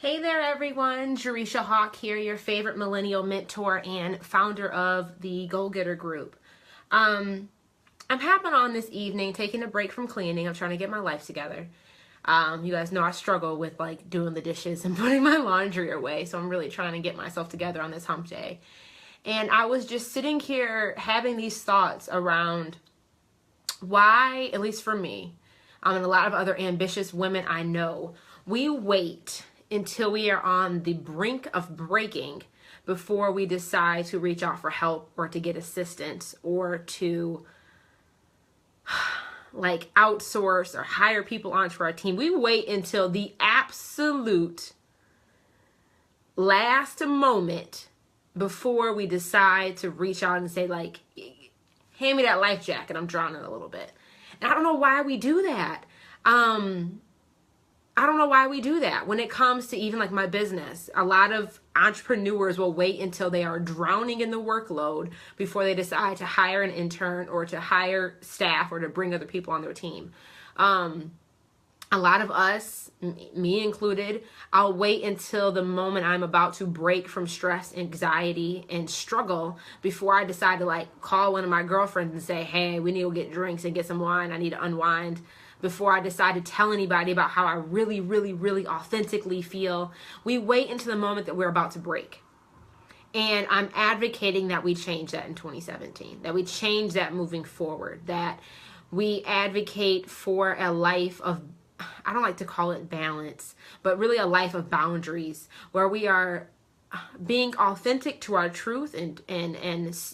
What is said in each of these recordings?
Hey there everyone, Jereshia Hawk here, your favorite millennial mentor and founder of the Goal Getter group. I'm hopping on this evening, taking a break from cleaning. I'm trying to get my life together. You guys know I struggle with like doing the dishes and putting my laundry away, so I'm really trying to get myself together on this hump day. And I was just sitting here having these thoughts around why, at least for me, and a lot of other ambitious women I know, we wait until we are on the brink of breaking before we decide to reach out for help or to get assistance or to like outsource or hire people onto our team. We wait until the absolute last moment before we decide to reach out and say like, hand me that life jacket, I'm drowning a little bit. And I don't know why we do that. I don't know why we do that. When it comes to even like my business, a lot of entrepreneurs will wait until they are drowning in the workload before they decide to hire an intern or to hire staff or to bring other people on their team. A lot of us, me included, I'll wait until the moment I'm about to break from stress, anxiety, and struggle before I decide to like call one of my girlfriends and say, hey, we need to get drinks and get some wine. I need to unwind. Before I decide to tell anybody about how I really, really, really authentically feel. We wait until the moment that we're about to break. And I'm advocating that we change that in 2017, that we change that moving forward, that we advocate for a life of, I don't like to call it balance, but really a life of boundaries where we are being authentic to our truth and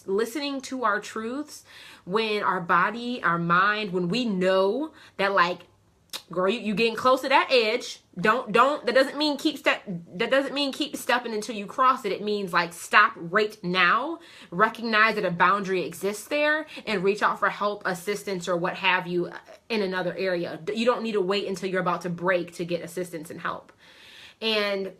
listening to our truths when our body, our mind, when we know that like, girl, you getting close to that edge. Don't, that doesn't mean keep stepping until you cross it. It means like stop right now, recognize that a boundary exists there and reach out for help, assistance, or what have you in another area. You don't need to wait until you're about to break to get assistance and help. And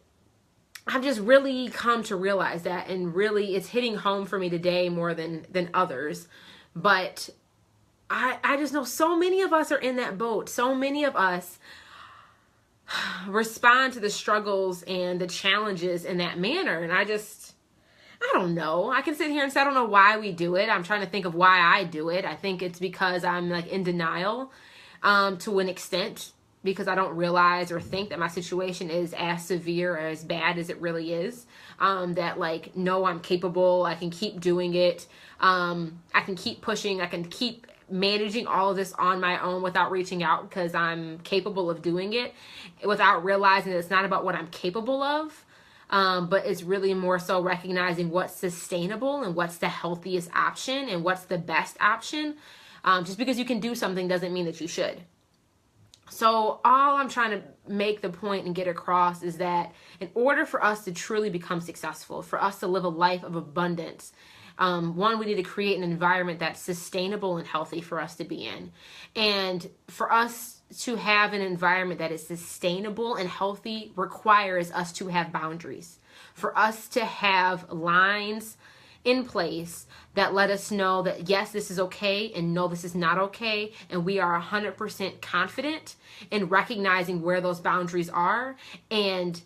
I've just really come to realize that, and really it's hitting home for me today more than others. But I just know so many of us are in that boat. So many of us respond to the struggles and the challenges in that manner. And I don't know. I can sit here and say, I don't know why we do it. I'm trying to think of why I do it. I think it's because I'm like in denial to an extent, because I don't realize or think that my situation is as severe or as bad as it really is. That like, no, I'm capable. I can keep doing it. I can keep pushing. I can keep managing all of this on my own without reaching out because I'm capable of doing it, without realizing that it's not about what I'm capable of. But it's really more so recognizing what's sustainable and what's the healthiest option and what's the best option. Just because you can do something doesn't mean that you should. So all I'm trying to make the point and get across is that in order for us to truly become successful, for us to live a life of abundance, one, we need to create an environment that's sustainable and healthy for us to be in. And for us to have an environment that is sustainable and healthy requires us to have boundaries. For us to have lines in place that let us know that yes, this is okay, and no, this is not okay, and we are 100% confident in recognizing where those boundaries are and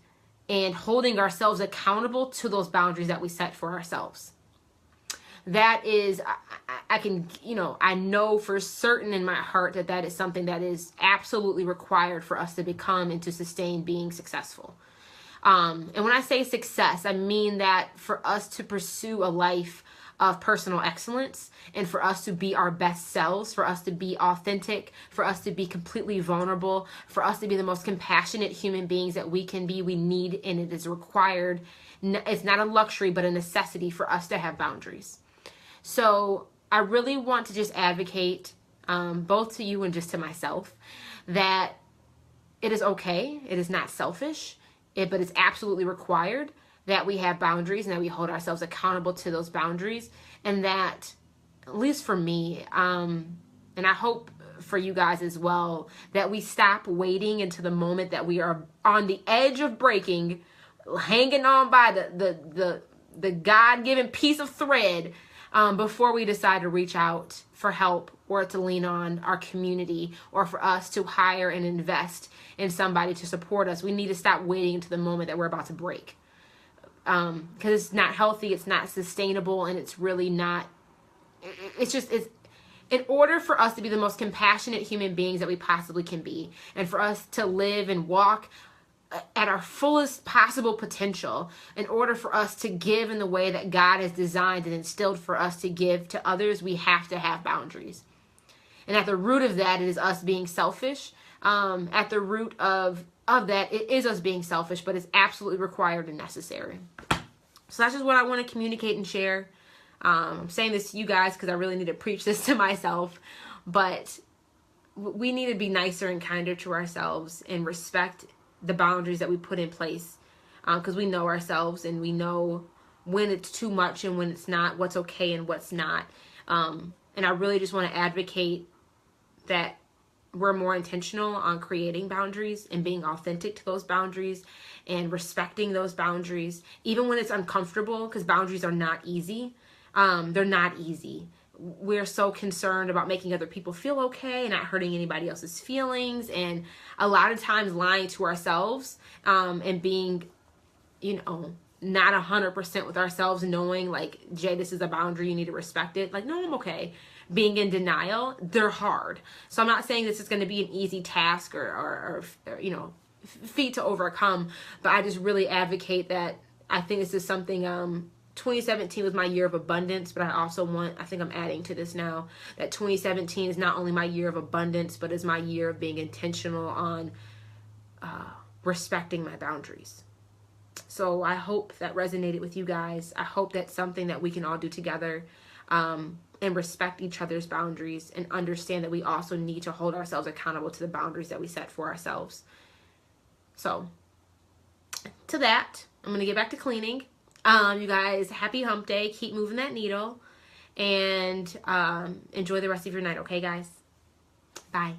holding ourselves accountable to those boundaries that we set for ourselves. That is, I know for certain in my heart that is something that is absolutely required for us to become and to sustain being successful. And when I say success, I mean that for us to pursue a life of personal excellence and for us to be our best selves, for us to be authentic, for us to be completely vulnerable, for us to be the most compassionate human beings that we can be, we need, and it is required. It's not a luxury, but a necessity for us to have boundaries. So I really want to just advocate, both to you and just to myself, that it is okay. It is not selfish. But it's absolutely required that we have boundaries and that we hold ourselves accountable to those boundaries. And that, at least for me, and I hope for you guys as well, that we stop waiting until the moment that we are on the edge of breaking, hanging on by the God-given piece of thread, before we decide to reach out for help or to lean on our community, or for us to hire and invest in somebody to support us. We need to stop waiting until the moment that we're about to break. Because it's not healthy, it's not sustainable, and it's really not, it's in order for us to be the most compassionate human beings that we possibly can be, and for us to live and walk at our fullest possible potential, in order for us to give in the way that God has designed and instilled for us to give to others, we have to have boundaries. And at the root of that, it is us being selfish. At the root of that, it is us being selfish, but it's absolutely required and necessary. So that's just what I want to communicate and share. I'm saying this to you guys because I really need to preach this to myself, but we need to be nicer and kinder to ourselves and respect the boundaries that we put in place, because we know ourselves and we know when it's too much and when it's not, what's okay and what's not. And I really just want to advocate that we're more intentional on creating boundaries and being authentic to those boundaries and respecting those boundaries, even when it's uncomfortable, because boundaries are not easy. They're not easy. We're so concerned about making other people feel okay and not hurting anybody else's feelings, and a lot of times lying to ourselves, and being, not 100% with ourselves, knowing like, Jay, this is a boundary, you need to respect it. Like, no, I'm okay. Being in denial, they're hard. So I'm not saying this is going to be an easy task or feat to overcome, but I just really advocate that. I think this is something, 2017 was my year of abundance, but I think I'm adding to this now, that 2017 is not only my year of abundance, but is my year of being intentional on respecting my boundaries. So I hope that resonated with you guys. I hope that's something that we can all do together, and respect each other's boundaries and understand that we also need to hold ourselves accountable to the boundaries that we set for ourselves. So to that, I'm going to get back to cleaning. You guys, happy hump day. Keep moving that needle, and enjoy the rest of your night. Okay, guys? Bye.